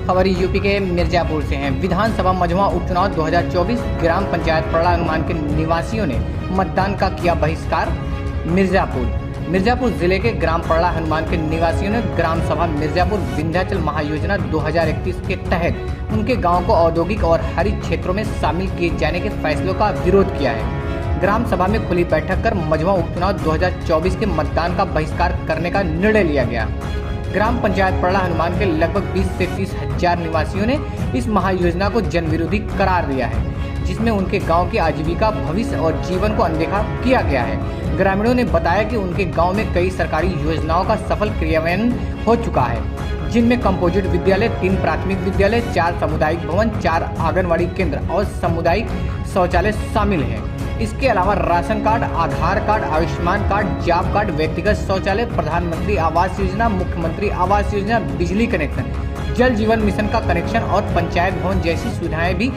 खबर यूपी के मिर्जापुर से हैं। विधानसभा मझवा उपचुनाव 2024 ग्राम पंचायत पड़ला हनुमान के निवासियों ने मतदान का किया बहिष्कार। मिर्जापुर जिले के ग्राम पड़ला हनुमान के निवासियों ने ग्राम सभा मिर्जापुर विंध्याचल महायोजना 2031 के तहत उनके गांव को औद्योगिक और हरित क्षेत्रों में शामिल किए जाने के फैसलों का विरोध किया है। ग्राम सभा में खुली बैठक कर मझवा उपचुनाव 2024 के मतदान का बहिष्कार करने का निर्णय लिया गया। ग्राम पंचायत पड़ला हनुमान के लगभग 20 से 30 हजार निवासियों ने इस महायोजना को जन विरोधी करार दिया है, जिसमें उनके गांव की आजीविका, भविष्य और जीवन को अनदेखा किया गया है। ग्रामीणों ने बताया कि उनके गांव में कई सरकारी योजनाओं का सफल क्रियान्वयन हो चुका है, जिनमें कंपोजिट विद्यालय, 3 प्राथमिक विद्यालय, 4 सामुदायिक भवन, 4 आंगनबाड़ी केंद्र और सामुदायिक शौचालय शामिल हैं। इसके अलावा ration card, Aadhaar card, Ayushman card, job card, व्यक्तिगत शौचालय, प्रधानमंत्री आवास योजना, मुख्यमंत्री आवास योजना, बिजली कनेक्शन, जल जीवन मिशन का कनेक्शन और पंचायत भवन जैसी सुविधाएं भी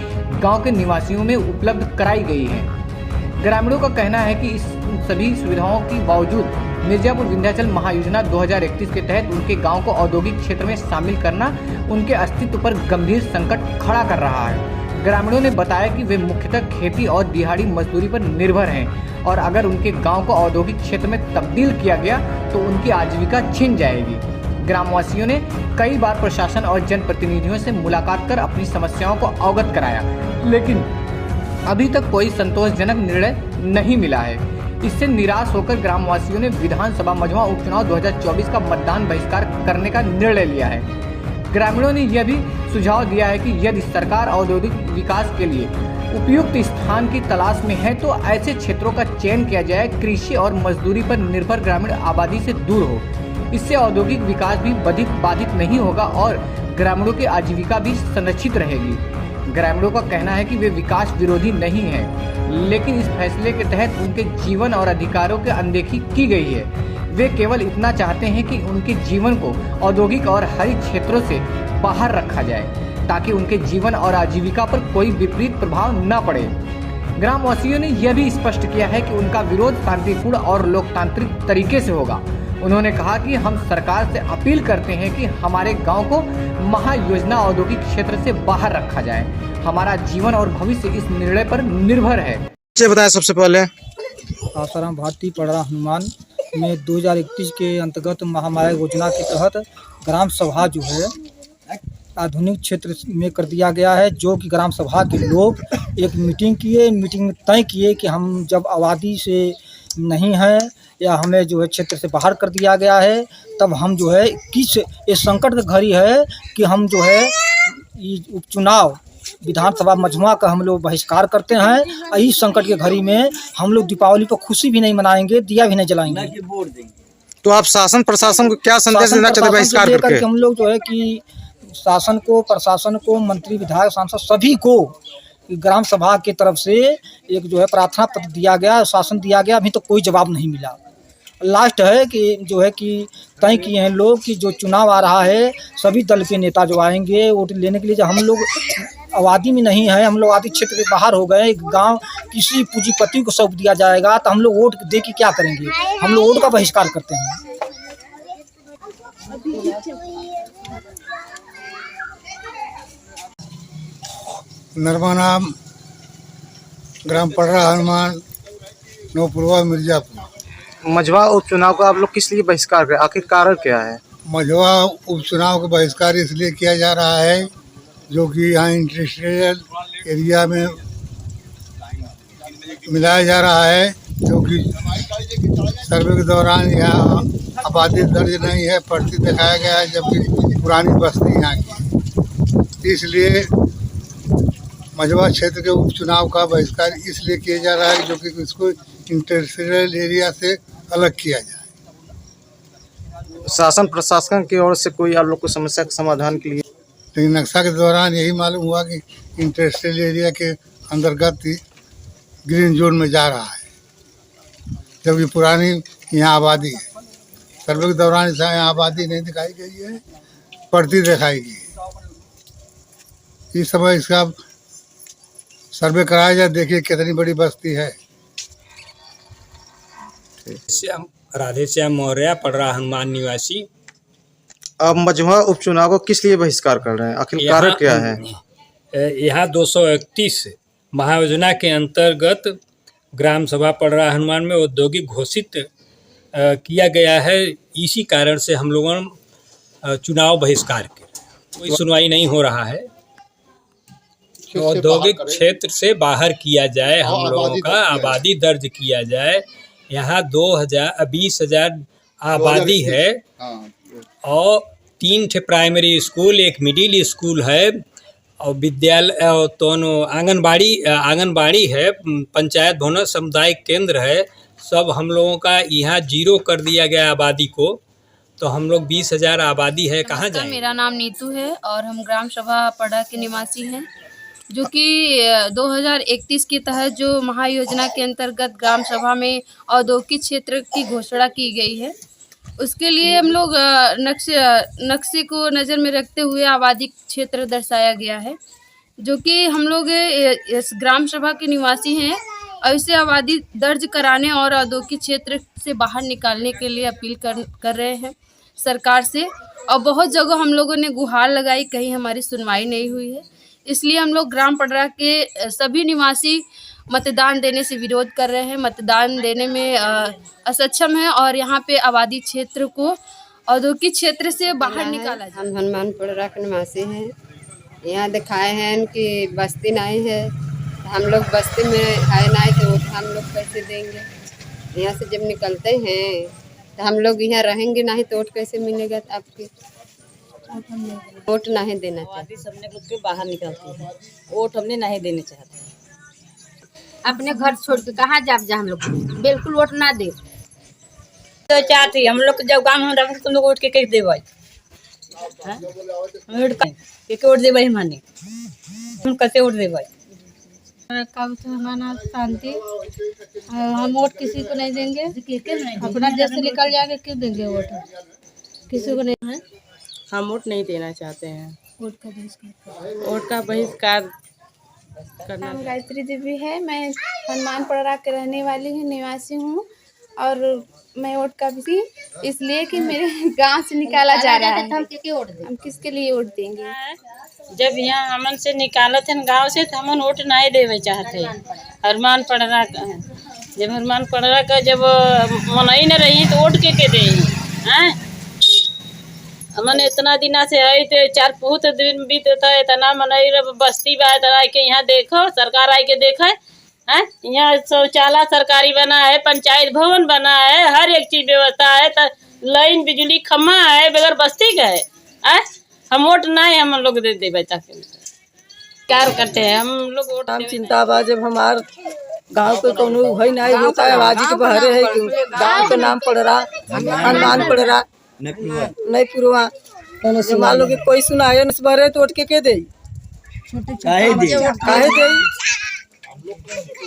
गांव के निवासियों में उपलब्ध कराई गई हैं। ग्रामीणों का कहना है कि इस सभी सुविधाओं के बावजूद मिर्जापुर विंध्याचल महायोजना 2031 के तहत उनके गांव को औद्योगिक क्षेत्र में शामिल करना उनके अस्तित्व पर गंभीर संकट खड़ा कर रहा है। ग्रामीणों ने बताया कि वे मुख्यतः खेती और दिहाड़ी मजदूरी पर निर्भर हैं और अगर उनके गांव को औद्योगिक क्षेत्र में तब्दील किया गया तो उनकी आजीविका छिन जाएगी। ग्रामवासियों ने कई बार प्रशासन और जनप्रतिनिधियों से मुलाकात कर अपनी समस्याओं को अवगत कराया, लेकिन अभी तक कोई संतोषजनक निर्णय नहीं मिला है। इससे निराश होकर ग्रामवासियों ने विधानसभा मझवा उपचुनाव 2024 का मतदान बहिष्कार करने का निर्णय लिया है। ग्रामीणों ने यह भी सुझाव दिया है कि यदि सरकार औद्योगिक विकास के लिए उपयुक्त स्थान की तलाश में है तो ऐसे क्षेत्रों का चयन किया जाए, कृषि और मजदूरी पर निर्भर ग्रामीण आबादी से दूर हो। इससे औद्योगिक विकास भी बाधित नहीं होगा और ग्रामीणों की आजीविका भी संरक्षित रहेगी। ग्रामीणों का कहना है कि वे विकास विरोधी नहीं हैं, लेकिन इस फैसले के तहत उनके जीवन और अधिकारों की अनदेखी की गई है। वे केवल इतना चाहते हैं कि उनके जीवन को औद्योगिक और हरित क्षेत्रों से बाहर रखा जाए, ताकि उनके जीवन और आजीविका पर कोई विपरीत प्रभाव न पड़े। ग्रामवासियों ने यह भी स्पष्ट किया है कि उनका विरोध शांतिपूर्ण और लोकतांत्रिक तरीके से होगा। उन्होंने कहा कि हम सरकार से अपील करते हैं कि हमारे गांव को महायोजना औद्योगिक क्षेत्र से बाहर रखा जाए। हमारा जीवन और भविष्य इस निर्णय पर निर्भर है। बताया सबसे पहले आसाराम भारतीय पड़ला हनुमान में 2021 के अंतर्गत महामाया योजना के तहत ग्राम सभा जो है आधुनिक क्षेत्र में कर दिया गया है, जो कि ग्राम सभा के लोग एक मीटिंग में तय किए कि हम जब आबादी से नहीं है या हमें जो है क्षेत्र से बाहर कर दिया गया है, तब हम जो है किस ये संकट की घड़ी है कि हम जो है उपचुनाव विधानसभा मझवा का हम लोग बहिष्कार करते हैं। इस संकट के घड़ी में हम लोग दीपावली पर खुशी भी नहीं मनाएंगे, दिया भी नहीं जलाएंगे। तो आप शासन प्रशासन को क्या संदेश देना चाहते हैं बहिष्कार करके? हम लोग जो है कि शासन को, प्रशासन को, मंत्री, विधायक, सांसद सभी को ग्राम सभा की तरफ से एक जो है प्रार्थना पत्र दिया गया, शासन दिया गया, अभी तो कोई जवाब नहीं मिला। लास्ट है कि जो है कि तय किए हैं लोग कि जो चुनाव आ रहा है सभी दल के नेता जो आएंगे वोट लेने के लिए, जब हम लोग आबादी में नहीं है, हम लोग आबादी क्षेत्र के बाहर हो गए, गांव किसी पूंजीपति को सौंप दिया जाएगा तो हम लोग वोट दे के क्या करेंगे? हम लोग वोट का बहिष्कार करते हैं। नर्मदा ग्राम पड़ला हनुमान नौपुरवा मिर्जापुर। मझवा उपचुनाव का आप लोग किस लिए बहिष्कार करें, आखिर कारण क्या है? मझवा उपचुनाव का बहिष्कार इसलिए किया जा रहा है जो कि यहाँ इंडस्ट्रियल एरिया में मिलाया जा रहा है, जो कि सर्वे के दौरान यहाँ आबादी दर्ज नहीं है, पर्ची दिखाया गया है, जबकि पुरानी बस्ती यहाँ की। इसलिए मझवा क्षेत्र के उपचुनाव का बहिष्कार इसलिए किया जा रहा है जो कि इसको इंडस्ट्रियल एरिया से अलग किया जाए। शासन प्रशासन की ओर से कोई आप लोग को समस्या के समाधान के लिए? लेकिन नक्शा के दौरान यही मालूम हुआ कि इंडस्ट्रियल एरिया के अंतर्गत ही ग्रीन जोन में जा रहा है, जबकि पुरानी यहाँ आबादी है। सर्वे के दौरान यहाँ आबादी नहीं दिखाई गई है, पर्ची दिखाई गई है। इस समय इसका सर्वे कराया जाए, देखिए कितनी बड़ी बस्ती है। राधे श्याम मौर्य, पड़ला हनुमान निवासी। अब मझवा उपचुनाव को किस लिए बहिष्कार कर रहे हैं, आखिर कारण क्या है? यहाँ 231 महायोजना के अंतर्गत ग्राम सभा पड़रा हनुमान में औद्योगिक घोषित किया गया है। इसी कारण से हम लोगों ने चुनाव बहिष्कार किया। कोई सुनवाई नहीं हो रहा है। औद्योगिक क्षेत्र से बाहर किया जाए, हम लोगों का आबादी दर्ज किया जाए। यहाँ 20,000 आबादी है और 3 ठे प्राइमरी स्कूल, एक मिडिल स्कूल है और विद्यालय और दोनों आंगनबाड़ी है, पंचायत भवन, सामुदायिक केंद्र है। सब हम लोगों का यहाँ 0 कर दिया गया आबादी को। तो हम लोग 20,000 आबादी है, कहाँ जाएंगे? मेरा नाम नीतू है और हम ग्राम सभा पड़ा के निवासी हैं, जो कि 2031 के तहत जो महायोजना के अंतर्गत ग्राम सभा में औद्योगिक क्षेत्र की घोषणा की गई है, उसके लिए हम लोग नक्शे को नज़र में रखते हुए आबादी क्षेत्र दर्शाया गया है, जो कि हम लोग इस ग्राम सभा के निवासी हैं और इसे आबादी दर्ज कराने और औद्योगिक क्षेत्र से बाहर निकालने के लिए अपील कर रहे हैं सरकार से। और बहुत जगह हम लोगों ने गुहार लगाई, कहीं हमारी सुनवाई नहीं हुई है। इसलिए हम लोग ग्राम पड़रा के सभी निवासी मतदान देने से विरोध कर रहे हैं, मतदान देने में असक्षम है और यहाँ पे आबादी क्षेत्र को औद्योगिक क्षेत्र से बाहर निकाला जाए। हम हनुमान पड़रा के निवासी हैं। यहाँ दिखाए हैं कि बस्ती नहीं है, हम लोग बस्ती में है नहीं तो हम लोग कैसे देंगे? यहाँ से जब निकलते हैं तो हम लोग यहाँ रहेंगे नहीं तो वोट कैसे मिलेगा? आपके वोट नहीं देना चाहते, सबने खुद के बाहर निकलती है, वोट हमने नहीं देने चाहते। अपने घर छोड़ के कहाँ जाब जा, हम लोग बिल्कुल वोट ना दे तो चाहती हम लोग जब गाँव में रख तुम लोग वोट के कैसे देवे? वोट देवे हमने, हम कैसे वोट देवे? हमारा शांति, हम वोट किसी को नहीं देंगे, अपना देश से निकल जाएंगे, क्यों देंगे वोट किसी को? नहीं है, हम वोट नहीं देना चाहते हैं। वोट का बहिष्कार करना। नाम गायत्री देवी है, मैं हनुमान पड़रा के रहने वाली हूँ, निवासी हूँ। और मैं वोट का भी इसलिए कि मेरे गांव से निकाला जा रहा है, हम किसके लिए वोट देंगे? जब यहाँ हमन से निकालत हैं गांव से तो हमन वोट नहीं देवे चाहते। हनुमान पड़रा का जब हनुमान पड़रा का जब मनई न रही तो वोट के दे हैं? हमन इतना दिना से है तो 4 बहुत दिन बीतता है, इतना मनई बस्ती बा, इतना के यहाँ देखो, सरकार आई के देखे है। यहाँ शौचालय सरकारी बना है, पंचायत भवन बना है, हर एक चीज व्यवस्था है, लाइन बिजली खम्भा है, बगैर बस्ती का है। हम वोट नहीं हम लोग दे दे बच्चा के क्या करते हैं हम लोग वोट। हम चिंता बा जब हमार गांव के कोनो है नहीं होता है, आबादी के बहरे है, गांव का नाम पड़रा हनुमान पड़रा नहीं पुरवा। मान लो कि कोई सुनाए न बहरे तो वोट के दे काहे दे